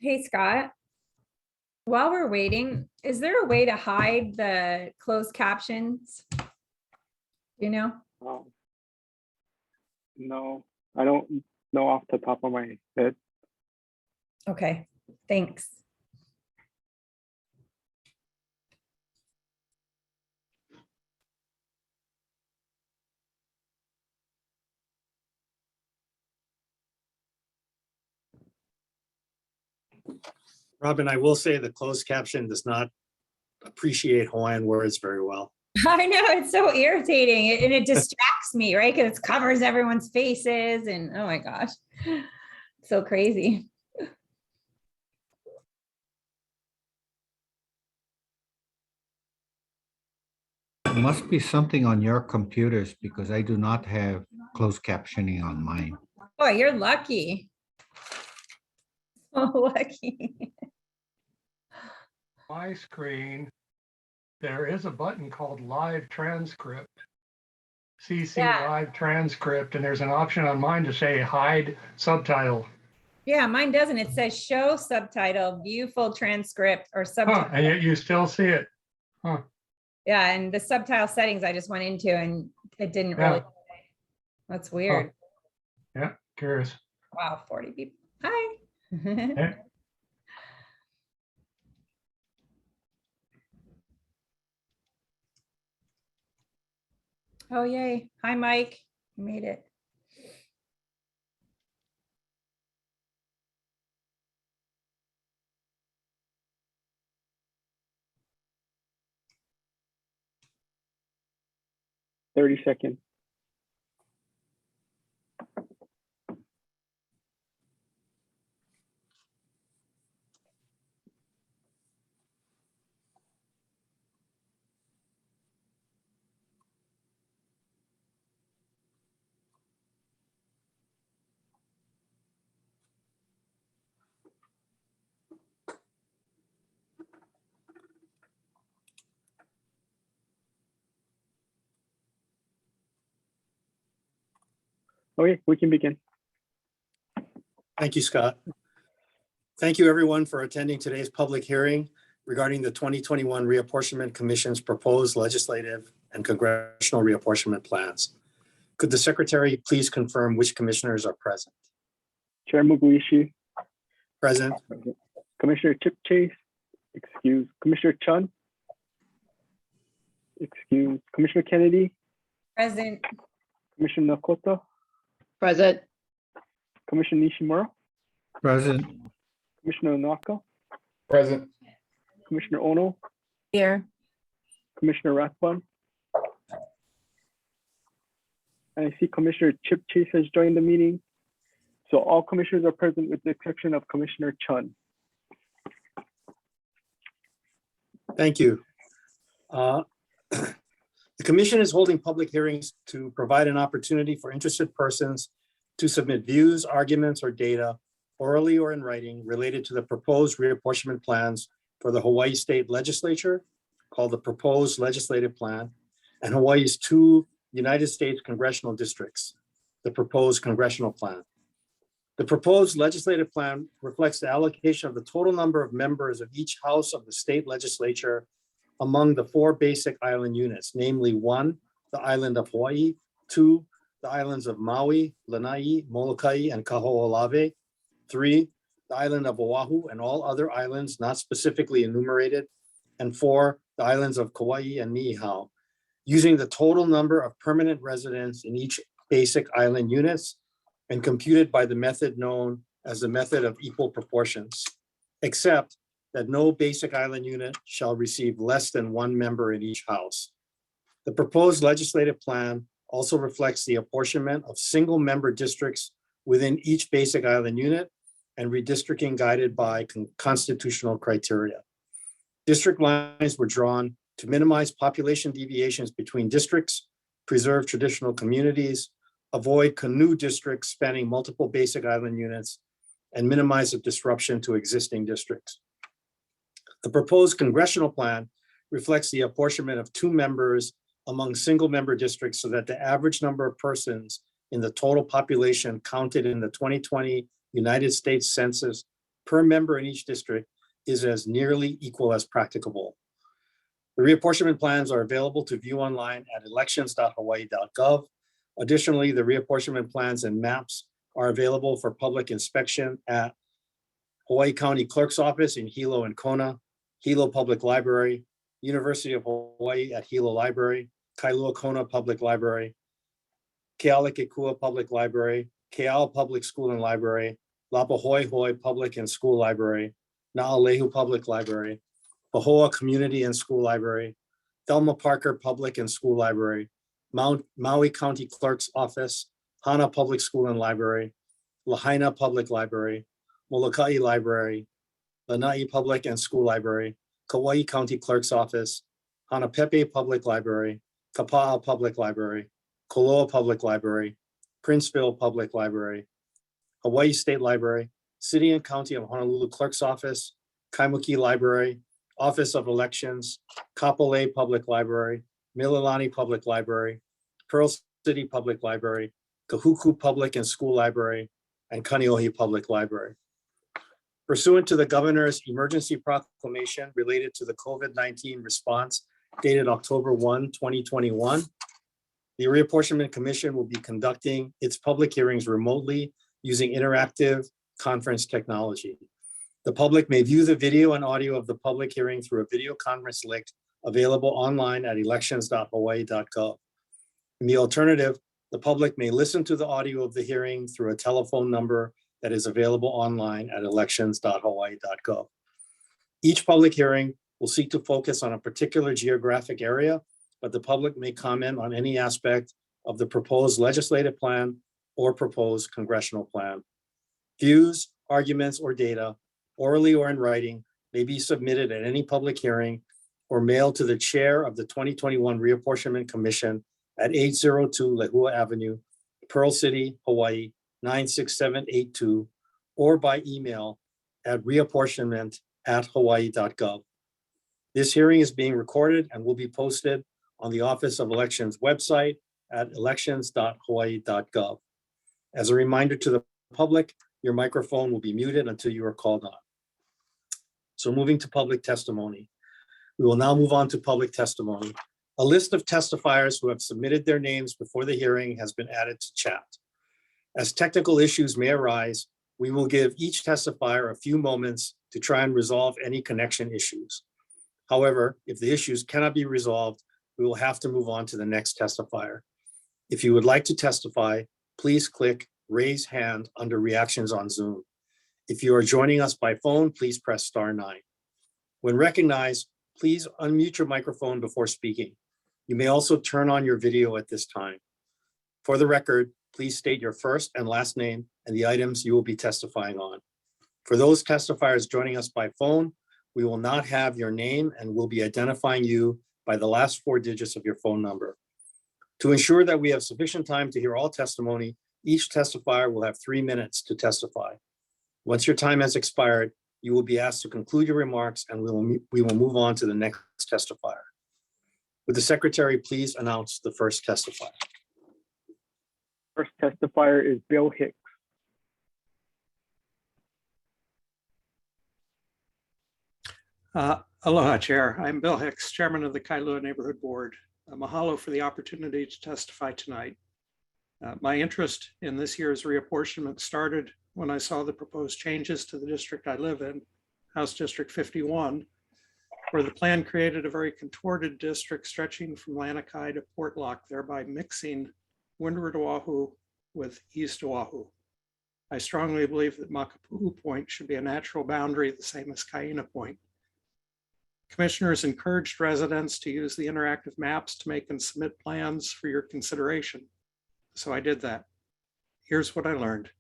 Hey, Scott, while we're waiting, is there a way to hide the closed captions? You know? Oh, no, I don't know off the top of my head. Okay, thanks. Robin, I will say the closed caption does not appreciate Hawaiian words very well. I know, it's so irritating and it distracts me, right? Because it covers everyone's faces and oh my gosh, so crazy. It must be something on your computers because I do not have closed captioning on mine. Boy, you're lucky. So lucky. My screen, there is a button called Live Transcript. CC Yeah. Live Transcript, and there's an option on mine to say hide subtitle. Yeah, mine doesn't. It says show subtitle, view full transcript or Huh, subtitle. and yet you still see it. Huh. Yeah, and the subtitle settings I just went into and it didn't Yeah. really. That's weird. Yeah, curious. Wow, 40 people. Hi. Okay. Oh, yay. Hi, Mike. You made it. Thirty seconds. Okay, we can begin. Thank you, Scott. Thank you, everyone, for attending today's public hearing regarding the 2021 Reapportionment Commission's proposed legislative and congressional reapportionment plans. Could the secretary please confirm which commissioners are present? Chair Muguishi, Present. Commissioner Chip Chase, excuse. Commissioner Chun, excuse. Commissioner Kennedy, Present. Commissioner Nakota, Present. Commissioner Nishimura, Present. Commissioner Naka, Present. Commissioner Ono, Here. Commissioner Rathbun. And I see Commissioner Chip Chase has joined the meeting. So all commissioners are present with the exception of Commissioner Chun. Thank you. The commission is holding public hearings to provide an opportunity for interested persons to submit views, arguments, or data orally or in writing related to the proposed reapportionment plans for the Hawaii State Legislature, called the Proposed Legislative Plan, and Hawaii's 2 United States congressional districts, the Proposed Congressional Plan. The proposed legislative plan reflects the allocation of the total number of members of each house of the state legislature among the 4 basic island units, namely 1, the island of Hawaii, 2, the islands of Maui, Lanai, Molokai, and Kaho'olawe, 3, the island of Oahu and all other islands not specifically enumerated, and 4, the islands of Kauai and Niihau, using the total number of permanent residents in each basic island units and computed by the method known as the method of equal proportions, except that no basic island unit shall receive less than 1 member in each house. The proposed legislative plan also reflects the apportionment of single member districts within each basic island unit and redistricting guided by constitutional criteria. District lines were drawn to minimize population deviations between districts, preserve traditional communities, avoid canoe districts spanning multiple basic island units, and minimize the disruption to existing districts. The proposed congressional plan reflects the apportionment of 2 members among single member districts so that the average number of persons in the total population counted in the 2020 United States Census per member in each district is as nearly equal as practicable. The reapportionment plans are available to view online at elections.hawaii.gov. Additionally, the reapportionment plans and maps are available for public inspection at Hawaii County Clerk's Office in Hilo and Kona, Hilo Public Library, University of Hawaii at Hilo Library, Kailua Kona Public Library, Kealakekua Public Library, Keao Public School and Library, Lapahoihoi Public and School Library, Naalehu Public Library, Pahoa Community and School Library, Thelma Parker Public and School Library, Maui County Clerk's Office, Hana Public School and Library, Lahaina Public Library, Molokai Library, Lanai Public and School Library, Kauai County Clerk's Office, Hanapepe Public Library, Kapa'a Public Library, Koloa Public Library, Princeville Public Library, Hawaii State Library, City and County of Honolulu Clerk's Office, Kaimuki Library, Office of Elections, Kapolei Public Library, Mililani Public Library, Pearl City Public Library, Kahuku Public and School Library, and Kaneohe Public Library. Pursuant to the Governor's emergency proclamation related to the COVID-19 response dated October 1, 2021, the Reapportionment Commission will be conducting its public hearings remotely using interactive conference technology. The public may view the video and audio of the public hearing through a video conference link available online at elections.hawaii.gov. In the alternative, the public may listen to the audio of the hearing through a telephone number that is available online at elections.hawaii.gov. Each public hearing will seek to focus on a particular geographic area, but the public may comment on any aspect of the proposed legislative plan or proposed congressional plan. Views, arguments, or data, orally or in writing, may be submitted at any public hearing or mailed to the chair of the 2021 Reapportionment Commission at 802 Lehua Avenue, Pearl City, Hawaii, 96782, or by email at reapportionment@hawaii.gov. This hearing is being recorded and will be posted on the Office of Elections website at elections.hawaii.gov. As a reminder to the public, your microphone will be muted until you are called on. So moving to public testimony. We will now move on to public testimony. A list of testifiers who have submitted their names before the hearing has been added to chat. As technical issues may arise, we will give each testifier a few moments to try and resolve any connection issues. However, if the issues cannot be resolved, we will have to move on to the next testifier. If you would like to testify, please click raise hand under reactions on Zoom. If you are joining us by phone, please press *9. When recognized, please unmute your microphone before speaking. You may also turn on your video at this time. For the record, please state your first and last name and the items you will be testifying on. For those testifiers joining us by phone, we will not have your name and will be identifying you by the last 4 digits of your phone number. To ensure that we have sufficient time to hear all testimony, each testifier will have 3 minutes to testify. Once your time has expired, you will be asked to conclude your remarks and we will move on to the next testifier. Would the secretary please announce the first testifier? First testifier is Bill Hicks. Aloha, Chair. I'm Bill Hicks, Chairman of the Kailua Neighborhood Board. Mahalo for the opportunity to testify tonight. My interest in this year's reapportionment started when I saw the proposed changes to the district I live in, House District 51, where the plan created a very contorted district stretching from Lanikai to Portlock, thereby mixing Windward Oahu with East Oahu. I strongly believe that Makapu'u Point should be a natural boundary, the same as Kaina Point. Commissioners encouraged residents to use the interactive maps to make and submit plans for your consideration. So I did that. Here's what I learned.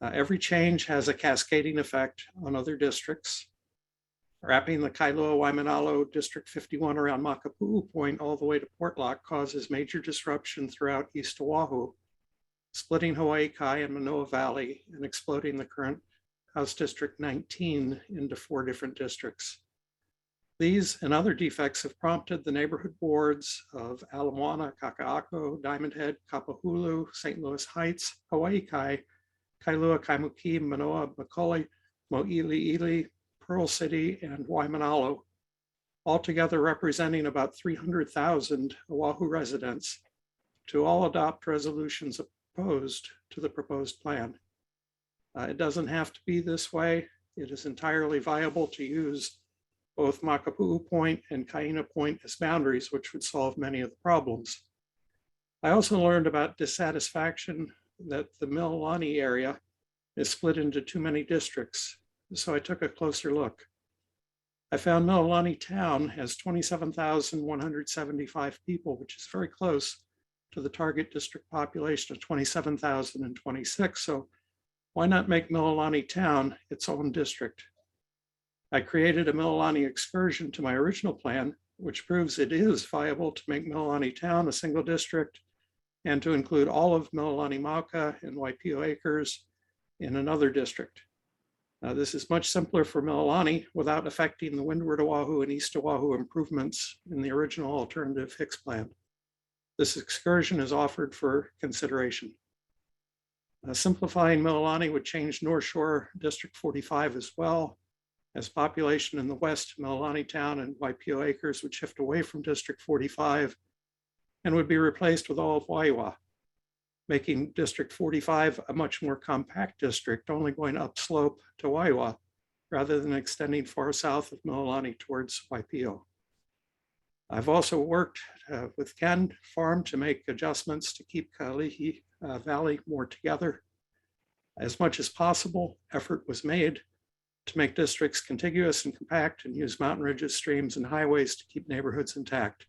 Every change has a cascading effect on other districts. Wrapping the Kailua Waimanalo District 51 around Makapu'u Point all the way to Portlock causes major disruption throughout East Oahu, splitting Hawaii Kai and Manoa Valley and exploding the current House District 19 into 4 different districts. These and other defects have prompted the neighborhood boards of Ala Moana, Kaka'ako, Diamond Head, Kapahulu, St. Louis Heights, Hawaii Kai, Kailua, Kaimuki, Manoa, Macaulay, Mo'iliili, Pearl City, and Waimanalo, altogether representing about 300,000 Oahu residents, to all adopt resolutions opposed to the proposed plan. It doesn't have to be this way. It is entirely viable to use both Makapu'u Point and Kaina Point as boundaries, which would solve many of the problems. I also learned about dissatisfaction that the Mililani area is split into too many districts, so I took a closer look. I found Mililani town has 27,175 people, which is very close to the target district population of 27,026. So why not make Mililani town its own district? I created a Mililani excursion to my original plan, which proves it is viable to make Mililani town a single district and to include all of Mililani Mauka and Waipio Acres in another district. This is much simpler for Mililani without affecting the Windward Oahu and East Oahu improvements in the original alternative Hicks plan. This excursion is offered for consideration. Simplifying Mililani would change North Shore District 45 as well, as population in the west, Mililani Town and Waipio Acres would shift away from District 45 and would be replaced with all of Waiwa, making District 45 a much more compact district, only going upslope to Waiwa, rather than extending far south of Mililani towards Waipio. I've also worked with Ken Farm to make adjustments to keep Kalihi Valley more together. As much as possible, effort was made to make districts contiguous and compact and use mountain ridges, streams, and highways to keep neighborhoods intact.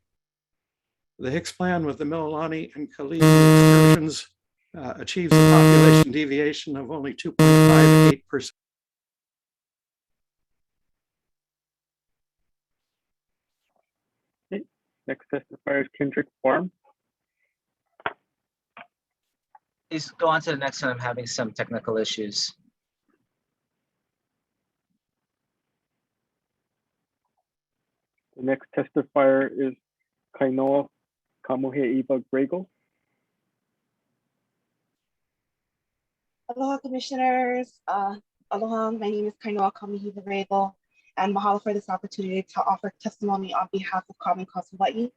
The Hicks plan with the Mililani and Kalihi excursions achieves a population deviation of only 2.58%. Okay. Next testifier is Kendrick Farm. Please go on to the next one. I'm having some technical issues. The next testifier is Kainoa Kamohe'iwa Grego. Aloha, commissioners. Aloha, my name is Kainoa Kamohe'iwa Grego, and mahalo for this opportunity to offer testimony on behalf of Common Cause Hawaii.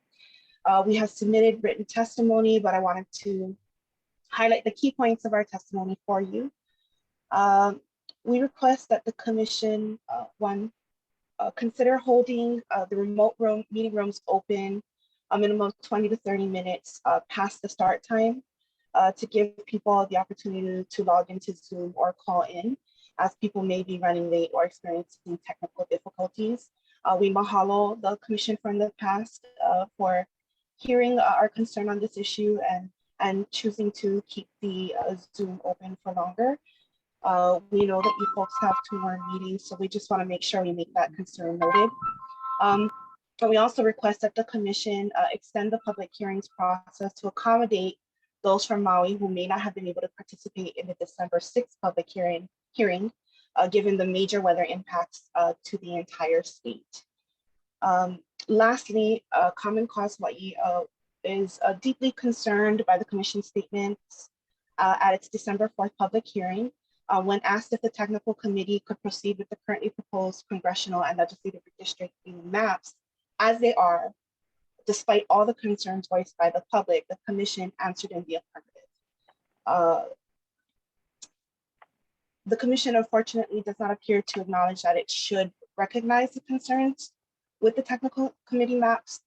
We have submitted written testimony, but I wanted to highlight the key points of our testimony for you. We request that the commission, consider holding the remote meeting rooms open a minimum of 20 to 30 minutes past the start time to give people the opportunity to log into Zoom or call in, as people may be running late or experiencing technical difficulties. We mahalo the commission from the past for hearing our concern on this issue and choosing to keep the Zoom open for longer. We know that you folks have 2 more meetings, so we just want to make sure we make that concern noted. And we also request that the commission extend the public hearings process to accommodate those from Maui who may not have been able to participate in the December 6th public hearing, given the major weather impacts to the entire state. Lastly, Common Cause Hawaii is deeply concerned by the commission statements at its December 4th public hearing when asked if the technical committee could proceed with the currently proposed congressional and legislative redistricting maps as they are. Despite all the concerns voiced by the public, the commission answered in the affirmative. The commission unfortunately does not appear to acknowledge that it should recognize the concerns with the technical committee maps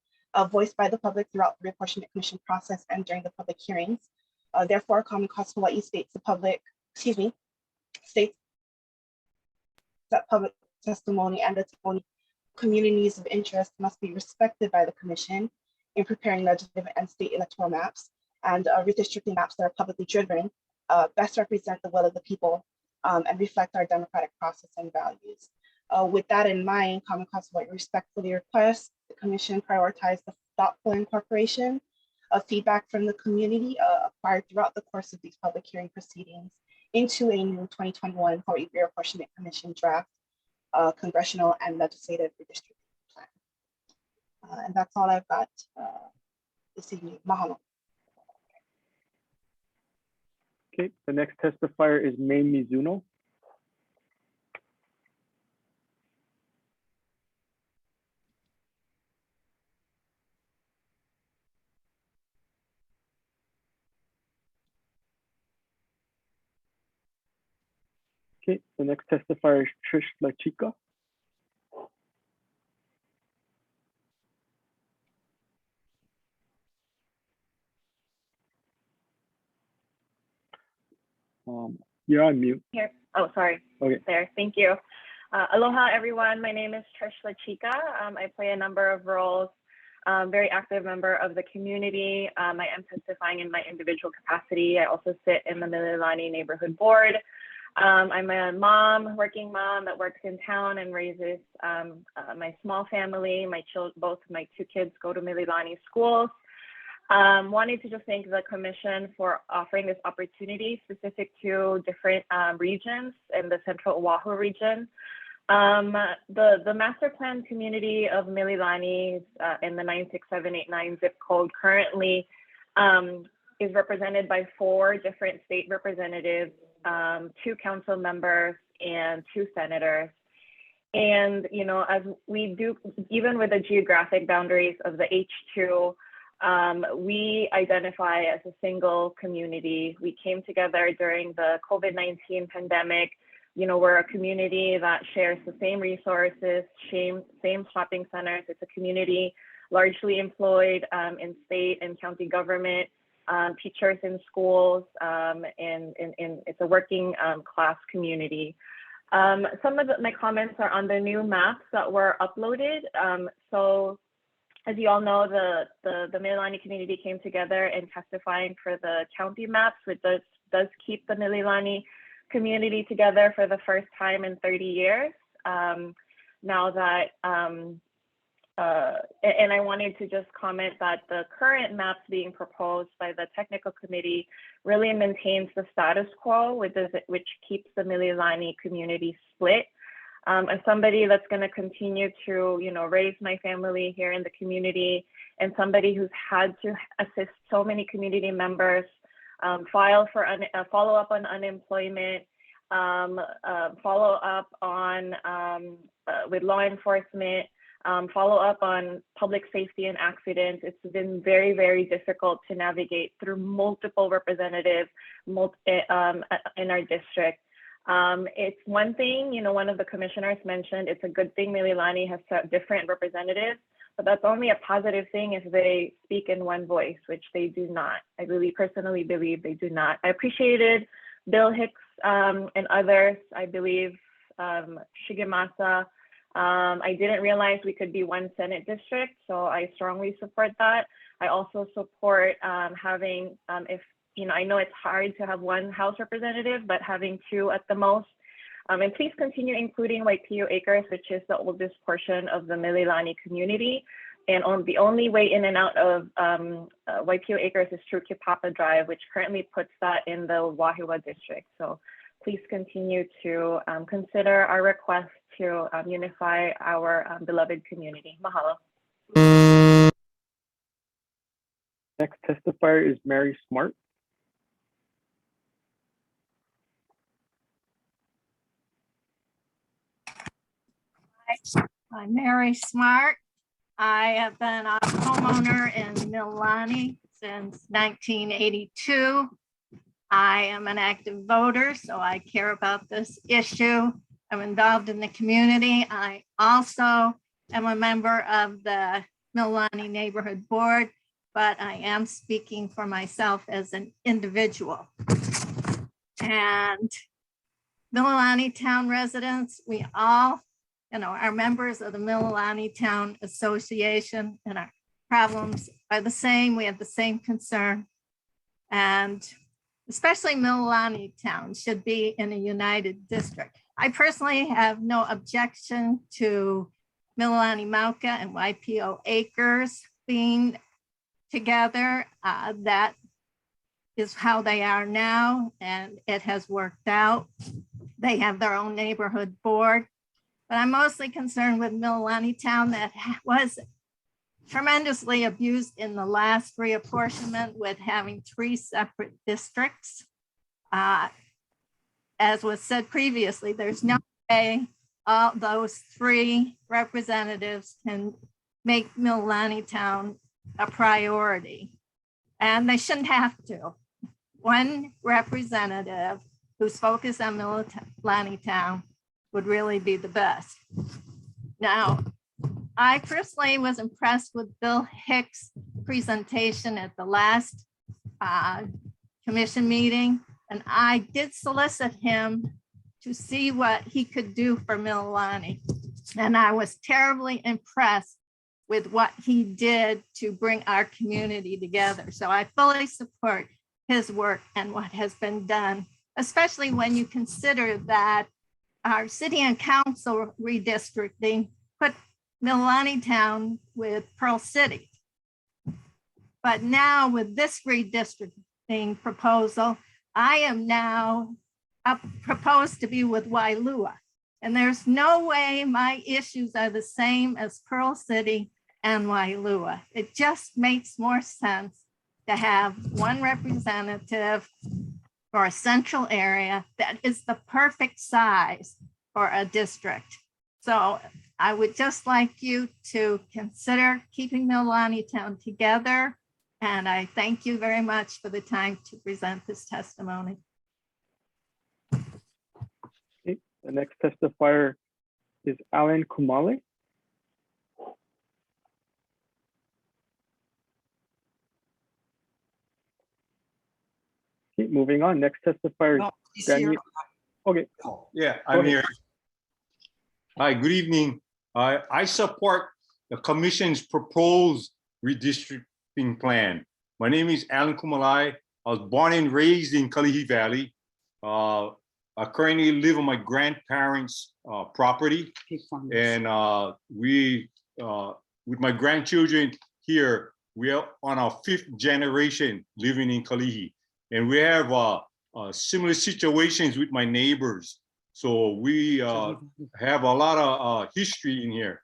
voiced by the public throughout the Reapportionment Commission process and during the public hearings. Therefore, Common Cause Hawaii states that public testimony and the testimony communities of interest must be respected by the commission in preparing legislative and state electoral maps, and redistricting maps that are publicly driven best represent the will of the people and reflect our democratic process and values. With that in mind, Common Cause Hawaii respectfully requests the commission prioritize the thoughtful incorporation of feedback from the community acquired throughout the course of these public hearing proceedings into a new 2021 Hawaii Reapportionment Commission draft congressional and legislative redistricting plan. And that's all I've got this evening. Mahalo. Okay, the next testifier is May Mizuno. Okay, the next testifier is Trish La Chica. You're on mute. Here. Oh, sorry. Okay. There. Thank you. Aloha, everyone. My name is Trish La Chica. I play a number of roles. Very active member of the community. I am testifying in my individual capacity. I also sit in the Mililani Neighborhood Board. I'm a mom, working mom that works in town and raises my small family. Both my two kids go to Mililani schools. Wanted to just thank the commission for offering this opportunity specific to different regions in the Central Oahu region. The master plan community of Mililani in the 96789 zip code currently is represented by 4 different state representatives, 2 council members, and 2 senators. And, you know, as we do, even with the geographic boundaries of the H2, we identify as a single community. We came together during the COVID-19 pandemic. You know, we're a community that shares the same resources, same shopping centers. It's a community largely employed in state and county government, teachers in schools, and it's a working class community. Some of my comments are on the new maps that were uploaded. So as you all know, the Mililani community came together and testifying for the county maps, which does keep the Mililani community together for the first time in 30 years. Now that, and I wanted to just comment that the current maps being proposed by the technical committee really maintains the status quo, which keeps the Mililani community split. As somebody that's going to continue to, you know, raise my family here in the community, and somebody who's had to assist so many community members follow up on unemployment, follow up on with law enforcement, follow up on public safety and accidents. It's been very, very difficult to navigate through multiple representatives in our district. It's one thing, you know, one of the commissioners mentioned, it's a good thing Mililani has different representatients, but that's only a positive thing if they speak in one voice, which they do not. I really personally believe they do not. I appreciated Bill Hicks and others, I believe Shigemasa. I didn't realize we could be one Senate district, so I strongly support that. I also support having, if you know, I know it's hard to have one House representative, but having 2 at the most. And please continue including Waipio Acres, which is the oldest portion of the Mililani community. And the only way in and out of Waipio Acres is through Kipapa Drive, which currently puts that in the Wahiawa district. So please continue to consider our request to unify our beloved community. Mahalo. Next testifier is Mary Smart. I'm Mary Smart. I have been a homeowner in Mililani since 1982. I am an active voter, so I care about this issue. I'm involved in the community. I also am a member of the Mililani Neighborhood Board, but I am speaking for myself as an individual. And Mililani Town residents, we all, you know, are members of the Mililani Town Association, and our problems are the same. We have the same concern. And especially Mililani Town should be in a united district. I personally have no objection to Mililani Mauka and Waipio Acres being together. That is how they are now, and it has worked out. They have their own neighborhood board. But I'm mostly concerned with Mililani Town that was tremendously abused in the last reapportionment with having 3 separate districts. As was said previously, there's no way all those 3 representatives can make Mililani Town a priority. And they shouldn't have to. One representative whose focus on Mililani Town would really be the best. Now, I personally was impressed with Bill Hicks' presentation at the last commission meeting, and I did solicit him to see what he could do for Mililani. And I was terribly impressed with what he did to bring our community together. So I fully support his work and what has been done, especially when you consider that our city and council redistricting put Mililani Town with Pearl City. But now with this redistricting proposal, I am now proposed to be with Wailua. And there's no way my issues are the same as Pearl City and Wailua. It just makes more sense to have one representative for a central area that is the perfect size for a district. So I would just like you to consider keeping Mililani Town together. And I thank you very much for the time to present this testimony. Okay, the next testifier is Alan Kumale. Okay, moving on. Next testifier is Daniel. Okay. Yeah, I'm here. Hi, good evening. I support the commission's proposed redistricting plan. My name is Alan Kumalai. I was born and raised in Kalihi Valley. I currently live on my grandparents' property, and we, with my grandchildren here, we are on our 5th generation living in Kalihi, and we have similar situations with my neighbors. So we have a lot of history in here.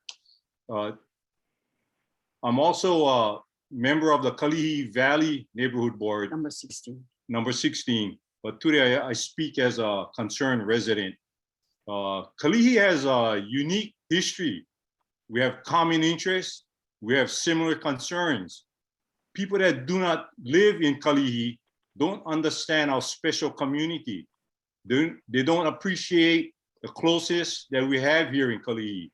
I'm also a member of the Kalihi Valley Neighborhood Board. Number 16. But today I speak as a concerned resident. Kalihi has a unique history. We have common interests. We have similar concerns. People that do not live in Kalihi don't understand our special community. They don't appreciate the closeness that we have here in Kalihi.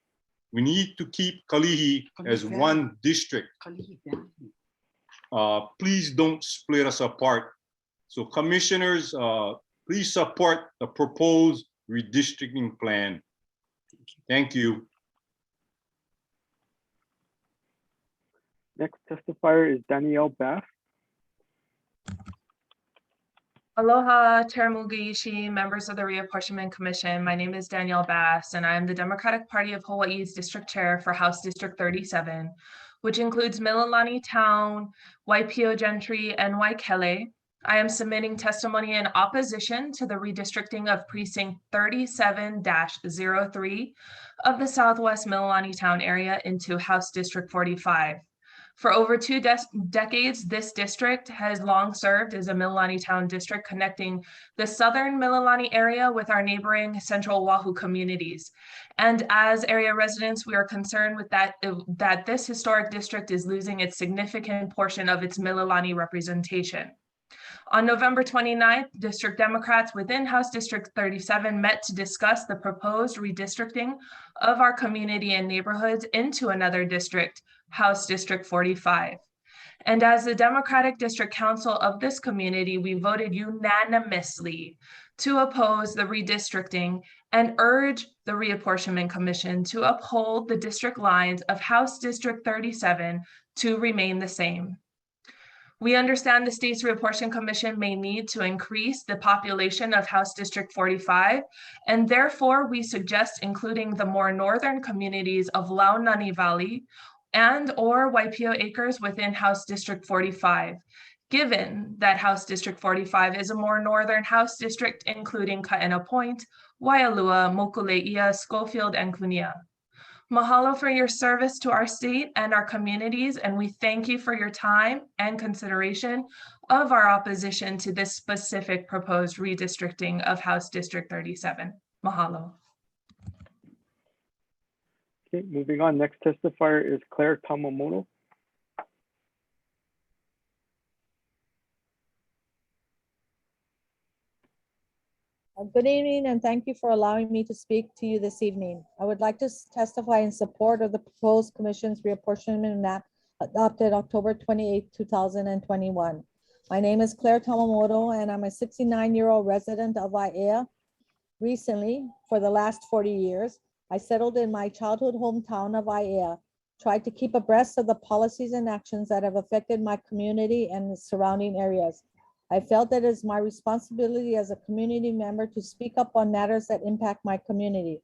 We need to keep Kalihi as one district. Please don't split us apart. So commissioners, please support the proposed redistricting plan. Thank you. Next testifier is Danielle Bass. Aloha, Chair Mugiishi, members of the Reapportionment Commission. My name is Danielle Bass, and I am the Democratic Party of Hawaii's District Chair for House District 37, which includes Mililani Town, Waipio Gentry, and Waikele. I am submitting testimony in opposition to the redistricting of Precinct 37-03 of the Southwest Mililani Town area into House District 45. For over 2 decades, this district has long served as a Mililani Town district connecting the southern Mililani area with our neighboring central Oahu communities. And as area residents, we are concerned with that this historic district is losing its significant portion of its Mililani representation. On November 29th, District Democrats within House District 37 met to discuss the proposed redistricting of our community and neighborhoods into another district, House District 45. And as the Democratic District Council of this community, we voted unanimously to oppose the redistricting and urge the Reapportionment Commission to uphold the district lines of House District 37 to remain the same. We understand the state's Reapportionment Commission may need to increase the population of House District 45, and therefore we suggest including the more northern communities of Launani Valley and or Waipio Acres within House District 45, given that House District 45 is a more northern House district, including Kaena Point, Waialua, Mokuleia, Schofield, and Kunia. Mahalo for your service to our state and our communities, and we thank you for your time and consideration of our opposition to this specific proposed redistricting of House District 37. Mahalo. Okay, moving on. Next testifier is Claire Tamamoto. Good evening, and thank you for allowing me to speak to you this evening. I would like to testify in support of the proposed Commission's reapportionment map adopted October 28, 2021. My name is Claire Tamamoto, and I'm a 69-year-old resident of Aiea. Recently, for the last 40 years, I settled in my childhood hometown of Aiea, tried to keep abreast of the policies and actions that have affected my community and the surrounding areas. I felt that it is my responsibility as a community member to speak up on matters that impact my community.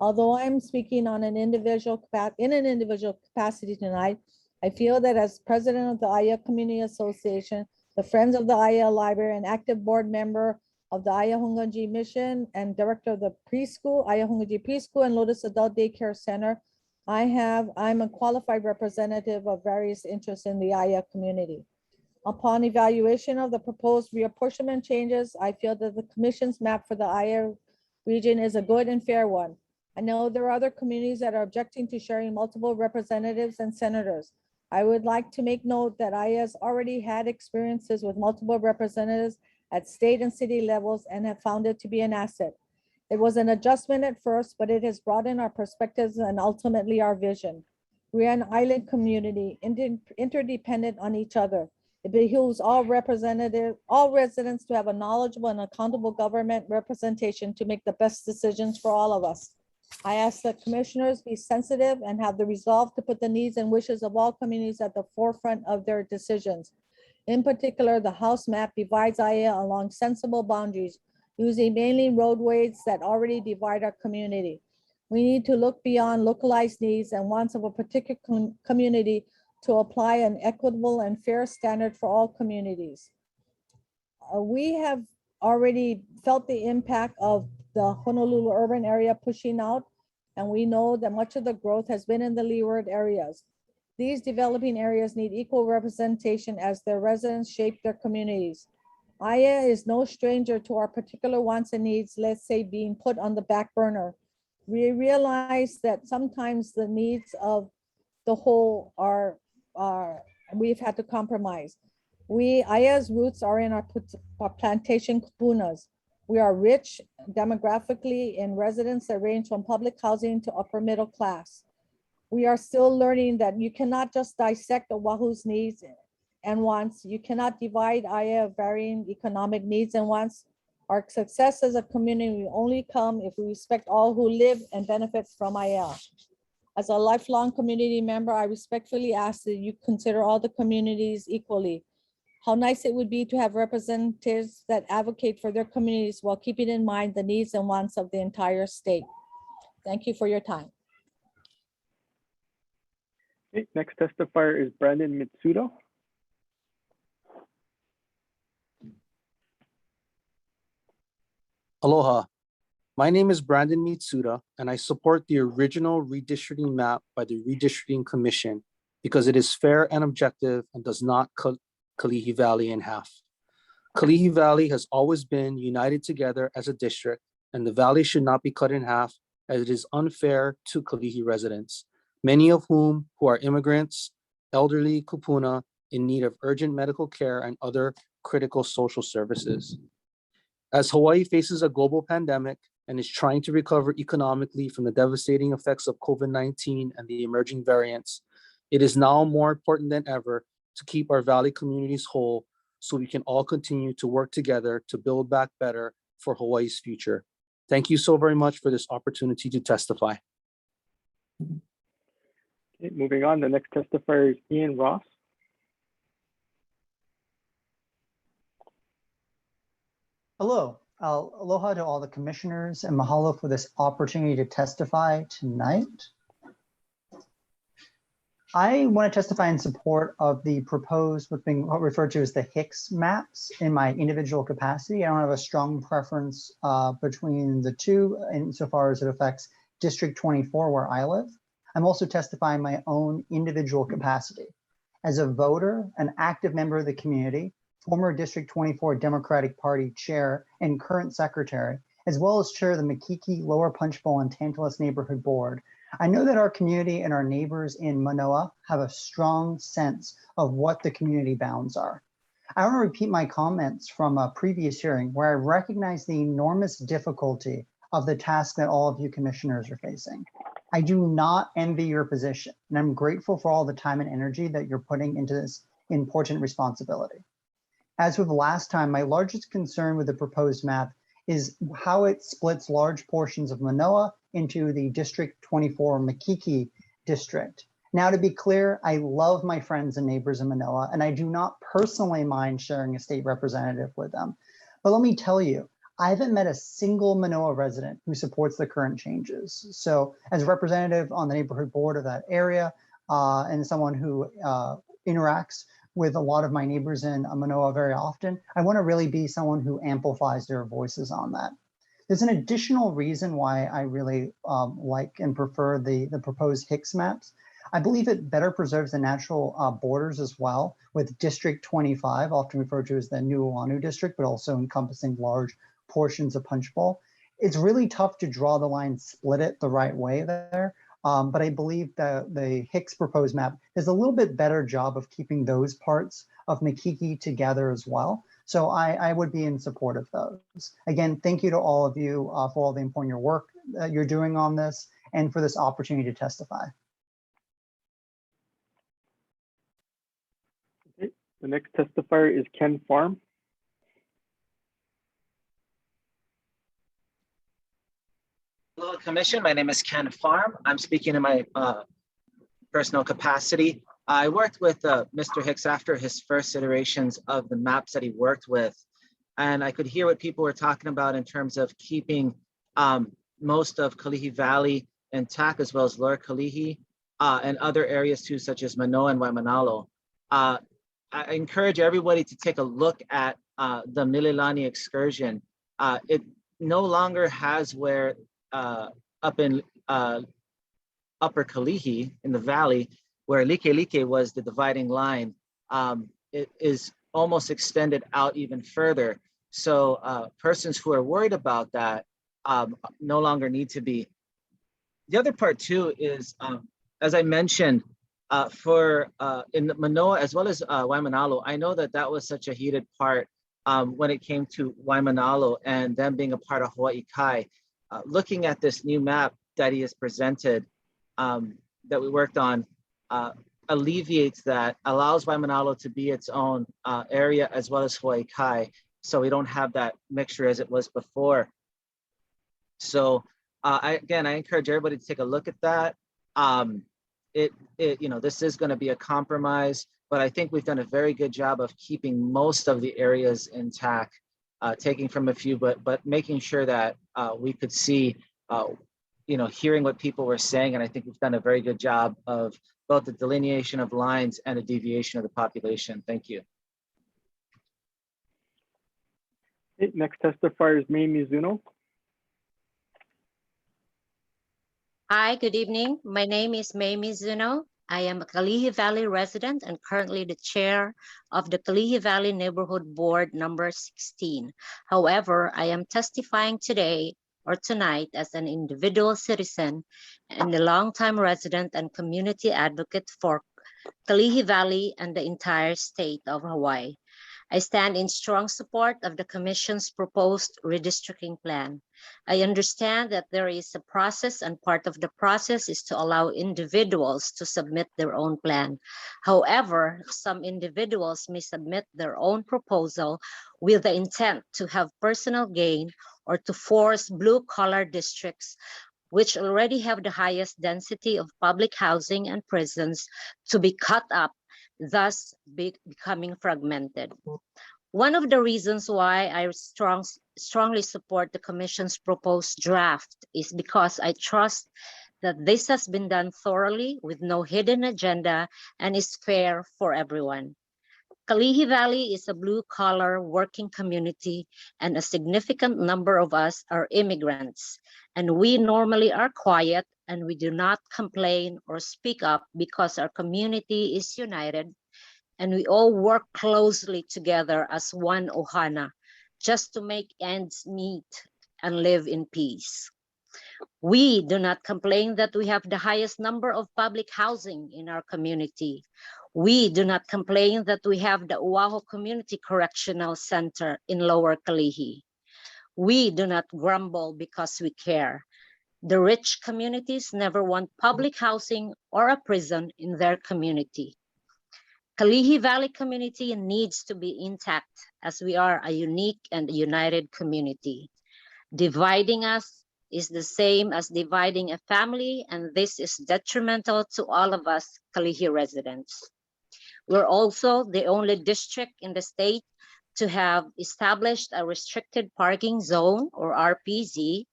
Although I'm speaking in an individual capacity tonight, I feel that as president of the Aiea Community Association, the Friends of the Aiea Library, and active board member of the Aiea Hungaji Mission and director of the preschool, Aiea Hungaji Preschool and Lotus Adult Daycare Center, I'm a qualified representative of various interests in the Aiea community. Upon evaluation of the proposed reapportionment changes, I feel that the Commission's map for the Aiea region is a good and fair one. I know there are other communities that are objecting to sharing multiple representatives and senators. I would like to make note that Aiea has already had experiences with multiple representatives at state and city levels and have found it to be an asset. It was an adjustment at first, but it has broadened our perspectives and ultimately our vision. We are an island community, interdependent on each other. It behooves all residents to have a knowledgeable and accountable government representation to make the best decisions for all of us. I ask that commissioners be sensitive and have the resolve to put the needs and wishes of all communities at the forefront of their decisions. In particular, the House map divides Aiea along sensible boundaries, using mainly roadways that already divide our community. We need to look beyond localized needs and wants of a particular community to apply an equitable and fair standard for all communities. We have already felt the impact of the Honolulu urban area pushing out, and we know that much of the growth has been in the leeward areas. These developing areas need equal representation as their residents shape their communities. Aiea is no stranger to our particular wants and needs, let's say, being put on the back burner. We realize that sometimes the needs of the whole we've had to compromise. Aia's roots are in our plantation kupunas. We are rich demographically in residents that range from public housing to upper middle class. We are still learning that you cannot just dissect Oahu's needs and wants. You cannot divide Aiea of varying economic needs and wants. Our success as a community will only come if we respect all who live and benefit from Aiea. As a lifelong community member, I respectfully ask that you consider all the communities equally. How nice it would be to have representatives that advocate for their communities while keeping in mind the needs and wants of the entire state. Thank you for your time. Okay, next testifier is Brandon Mitsuda. Aloha. My name is Brandon Mitsuda, and I support the original redistricting map by the Redistricting Commission because it is fair and objective and does not cut Kalihi Valley in half. Kalihi Valley has always been united together as a district, and the valley should not be cut in half as it is unfair to Kalihi residents, many of whom are immigrants, elderly kupuna in need of urgent medical care and other critical social services. As Hawaii faces a global pandemic and is trying to recover economically from the devastating effects of COVID-19 and the emerging variants, it is now more important than ever to keep our valley communities whole so we can all continue to work together to build back better for Hawaii's future. Thank you so very much for this opportunity to testify. Okay, moving on, the next testifier is Ian Ross. Hello, aloha to all the commissioners and mahalo for this opportunity to testify tonight. I want to testify in support of the proposed, what's being referred to as the Hicks maps in my individual capacity. I don't have a strong preference between the two insofar as it affects District 24 where I live. I'm also testifying my own individual capacity. As a voter, an active member of the community, former District 24 Democratic Party chair and current secretary, as well as chair of the Makiki Lower Punchbowl and Tantalus Neighborhood Board, I know that our community and our neighbors in Manoa have a strong sense of what the community bounds are. I want to repeat my comments from a previous hearing where I recognize the enormous difficulty of the task that all of you commissioners are facing. I do not envy your position, and I'm grateful for all the time and energy that you're putting into this important responsibility. As with last time, my largest concern with the proposed map is how it splits large portions of Manoa into the District 24 Makiki district. Now, to be clear, I love my friends and neighbors in Manoa, and I do not personally mind sharing a state representative with them. But let me tell you, I haven't met a single Manoa resident who supports the current changes. So as a representative on the neighborhood board of that area and someone who interacts with a lot of my neighbors in Manoa very often, I want to really be someone who amplifies their voices on that. There's an additional reason why I really like and prefer the proposed Hicks maps. I believe it better preserves the natural borders as well, with District 25, often referred to as the New Oahu district, but also encompassing large portions of Punchbowl. It's really tough to draw the line, split it the right way there. But I believe that the Hicks proposed map does a little bit better job of keeping those parts of Makiki together as well. So I would be in support of those. Again, thank you to all of you for all the important work that you're doing on this and for this opportunity to testify. Okay. The next testifier is Ken Farm. Hello, Commission. My name is Ken Farm. I'm speaking in my personal capacity. I worked with Mr. Hicks after his first iterations of the maps that he worked with. And I could hear what people were talking about in terms of keeping most of Kalihi Valley intact, as well as Lower Kalihi and other areas too, such as Manoa and Waimanalo. I encourage everybody to take a look at the Mililani excursion. It no longer has where up in Upper Kalihi in the valley, where Like was the dividing line, it is almost extended out even further. So persons who are worried about that no longer need to be. The other part too is, as I mentioned, in Manoa as well as Waimanalo, I know that that was such a heated part when it came to Waimanalo and them being a part of Hawaii Kai. Looking at this new map that he has presented, that we worked on, alleviates that, allows Waimanalo to be its own area as well as Hawaii Kai, so we don't have that mixture as it was before. So again, I encourage everybody to take a look at that. This is going to be a compromise, but I think we've done a very good job of keeping most of the areas intact, taking from a few, but making sure that we could see, hearing what people were saying. And I think we've done a very good job of both the delineation of lines and the deviation of the population. Thank you. Okay, next testifier is May Mizuno. Hi, good evening. My name is May Mizuno. I am a Kalihi Valley resident and currently the chair of the Kalihi Valley Neighborhood Board number 16. However, I am testifying today or tonight as an individual citizen and a longtime resident and community advocate for Kalihi Valley and the entire state of Hawaii. I stand in strong support of the Commission's proposed redistricting plan. I understand that there is a process, and part of the process is to allow individuals to submit their own plan. However, some individuals may submit their own proposal with the intent to have personal gain or to force blue-collar districts, which already have the highest density of public housing and prisons, to be cut up, thus becoming fragmented. One of the reasons why I strongly support the Commission's proposed draft is because I trust that this has been done thoroughly with no hidden agenda and is fair for everyone. Kalihi Valley is a blue-collar working community, and a significant number of us are immigrants. And we normally are quiet and we do not complain or speak up because our community is united and we all work closely together as one ohana just to make ends meet and live in peace. We do not complain that we have the highest number of public housing in our community. We do not complain that we have the Oahu Community Correctional Center in Lower Kalihi. We do not grumble because we care. The rich communities never want public housing or a prison in their community. Kalihi Valley community needs to be intact as we are a unique and united community. Dividing us is the same as dividing a family, and this is detrimental to all of us Kalihi residents. We're also the only district in the state to have established a restricted parking zone or RPZ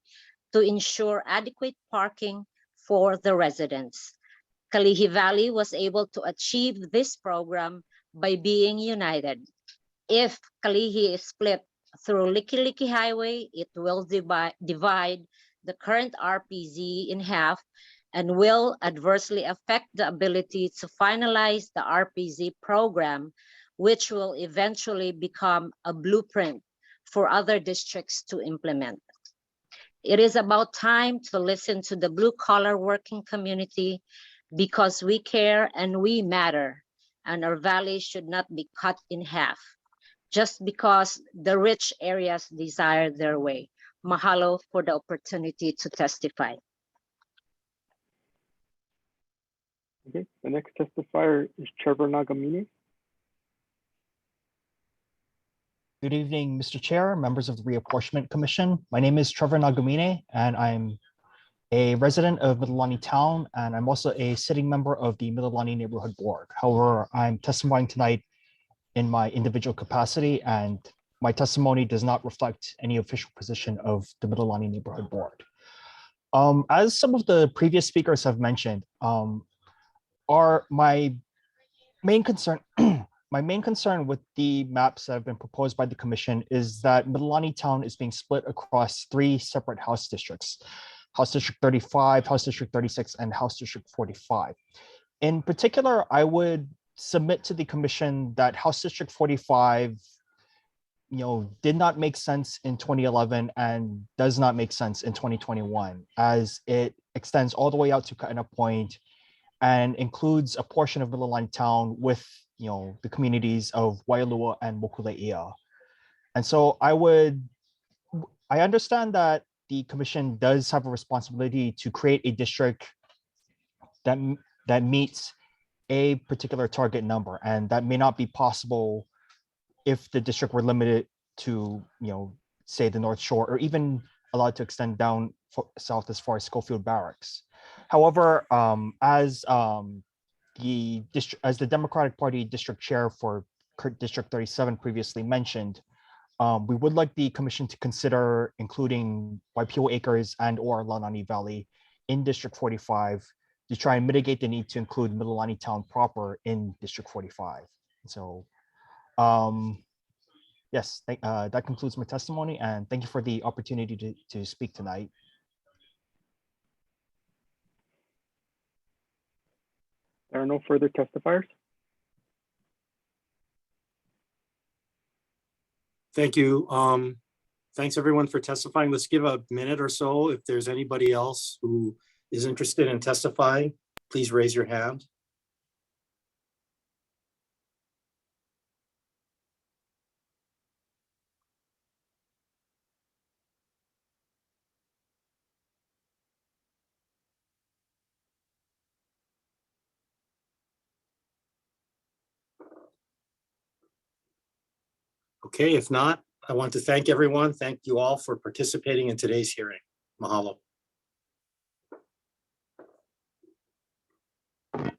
to ensure adequate parking for the residents. Kalihi Valley was able to achieve this program by being united. If Kalihi is split through Likelike Highway, it will divide the current RPZ in half and will adversely affect the ability to finalize the RPZ program, which will eventually become a blueprint for other districts to implement. It is about time to listen to the blue-collar working community because we care and we matter, and our valley should not be cut in half just because the rich areas desire their way. Mahalo for the opportunity to testify. Okay, the next testifier is Trevor Nagamine. Good evening, Mr. Chair, members of the Reapportionment Commission. My name is Trevor Nagamine, and I'm a resident of Mililani Town, and I'm also a sitting member of the Mililani Neighborhood Board. However, I'm testifying tonight in my individual capacity, and my testimony does not reflect any official position of the Mililani Neighborhood Board. As some of the previous speakers have mentioned, my main concern with the maps that have been proposed by the commission is that Mililani Town is being split across 3 separate House districts: House District 35, House District 36, and House District 45. In particular, I would submit to the commission that House District 45, did not make sense in 2011 and does not make sense in 2021, as it extends all the way out to Kaena Point and includes a portion of Mililani Town with the communities of Wailua and Mokuleia. And so I understand that the commission does have a responsibility to create a district that meets a particular target number, and that may not be possible if the district were limited to, say the North Shore, or even allowed to extend down south as far as Schofield Barracks. However, as the Democratic Party district chair for District 37 previously mentioned, we would like the commission to consider including Waipio Acres and or Launani Valley in District 45 to try and mitigate the need to include Mililani Town proper in District 45. So, yes, that concludes my testimony, and thank you for the opportunity to speak tonight. There are no further testifiers. Thank you. Thanks everyone for testifying. Let's give a minute or so. If there's anybody else who is interested in testifying, please raise your hand. Okay, if not, I want to thank everyone. Thank you all for participating in today's hearing. Mahalo.